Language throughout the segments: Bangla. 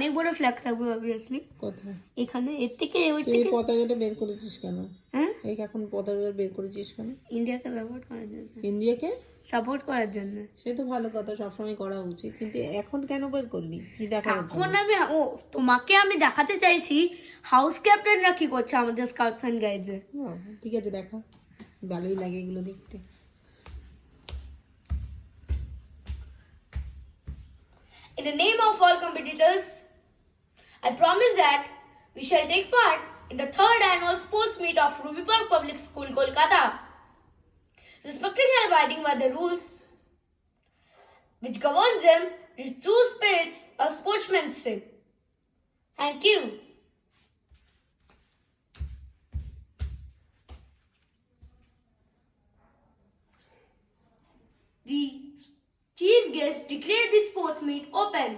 অনেক বড় ফ্ল্যাগ থাকবে অবভিয়াসলি। কোথায়? এখানে এর থেকে ওই তুই থেকে পতাকাটা বের করেছিস কেন? হ্যাঁ, এই এখন পতাকাটা বের করেছিস কেন? ইন্ডিয়াকে সাপোর্ট করার জন্য। ইন্ডিয়াকে সাপোর্ট করার জন্য। সে তো ভালো কথা, সবসময় করা উচিত, কিন্তু এখন কেন বের করলি? কি দেখানোর জন্য? এখন আমি তোমাকে আমি দেখাতে চাইছি হাউস ক্যাপ্টেনরা কি করছে আমাদের স্কাউটস এন্ড গাইডসে। ও, ঠিক আছে, দেখা, ভালোই লাগে এগুলো দেখতে। In the name of all competitors, I promise that we shall take part in the 3rd annual sports meet of Ruby Park Public School, Kolkata, respecting and abiding by the rules which govern them with true spirits of sportsmanship. Thank you. The chief guest declared the sports meet open.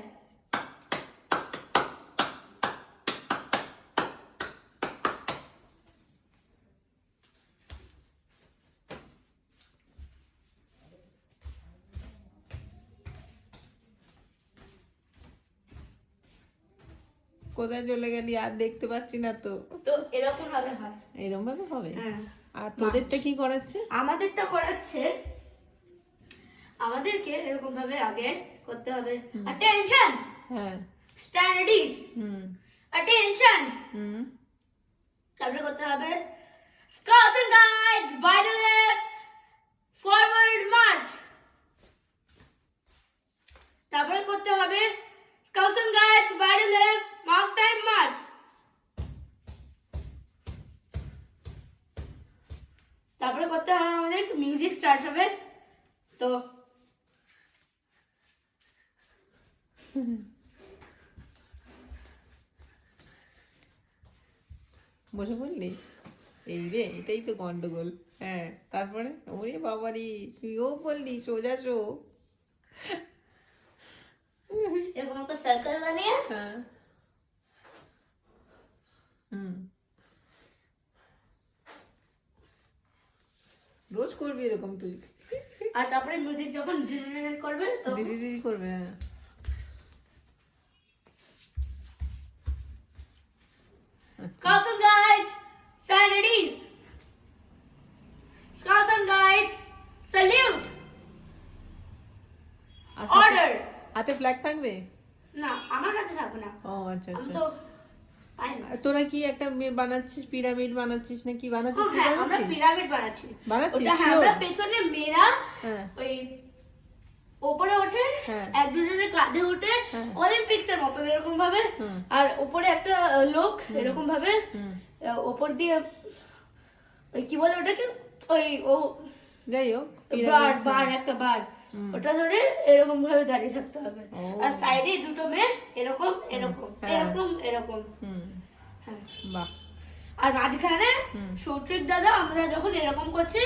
কোথায় চলে গেলি? আর দেখতে পাচ্ছি না তো। তো এরকম ভাবে হয়। এরকম ভাবে হবে? হ্যাঁ। আর তোদেরটা কি করাচ্ছে? আমাদেরটা করাচ্ছে, আমাদেরকে এরকম ভাবে আগে করতে হবে অ্যাটেনশন, হ্যাঁ। Stand at ease, attention. তারপরে করতে হবে scouts and guides by the left forward march. তারপরে করতে হবে scouts and guides by the left mark time march. তারপরে করতে হবে আমাদের মিউজিক স্টার্ট হবে। তো বসে পড়লি? এই রে, এটাই তো গন্ডগোল। হ্যাঁ, তারপরে ওরে বাবারি, তুইও বললি সোজা শো। এরকম একটা সার্কেল বানিয়ে হ্যাঁ। রোজ করবি এরকম তুই? আর তারপরে মিউজিক যখন জেনারেট করবে তখন ডিডি করবে। হ্যাঁ। Scouts and Guides, stand at ease. Scouts and Guides, salute. আর Order. হাতে ফ্ল্যাগ থাকবে? না, আমার হাতে থাকবে না। ও আচ্ছা আমি আচ্ছা। তো পাই না। তোরা কি একটা বানাচ্ছিস, পিরামিড বানাচ্ছিস না কি বানাচ্ছিস? কি হ্যাঁ, আমরা বানাচ্ছিস? পিরামিড বানাচ্ছি। বানাচ্ছিস? ওটা হ্যাঁ, Sure? আমরা পেছনে মেয়েরা হ্যাঁ। ওই ওপরে ওঠে, হ্যাঁ। এক দুজনের কাঁধে উঠে অলিম্পিক্স এর মতন এরকম ভাবে, আর উপরে একটা লোক এরকম ভাবে ওপর দিয়ে ওই কি বলে ওটাকে, ওই ও যাই হোক, বার একটা বার, ওটা ধরে এরকম ভাবে দাঁড়িয়ে থাকতে হবে। আর সাইডে দুটো মেয়ে এরকম এরকম এরকম এরকম। হ্যাঁ। বাহ। আর মাঝখানে সৌত্রিক দাদা, আমরা যখন এরকম করছি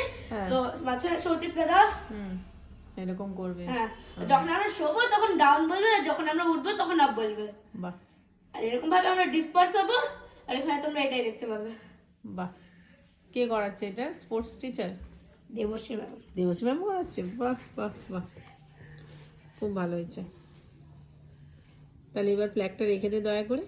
তো মাঝখানে সৌত্রিক দাদা এরকম করবে। হ্যাঁ, যখন আমরা শোবো তখন ডাউন বলবে, যখন আমরা উঠবো তখন আপ বলবে। বাহ। আর এরকম ভাবে আমরা ডিসপার্স হবো, আর এখানে তোমরা এটাই দেখতে পাবে। বাহ। কে করাচ্ছে এটা? Sports teacher Debashree ma'am. Debashree ma'am করাচ্ছে? বাহ বাহ বাহ, খুব ভালো হয়েছে। তাহলে এবার ফ্ল্যাগটা রেখে দে দয়া করে।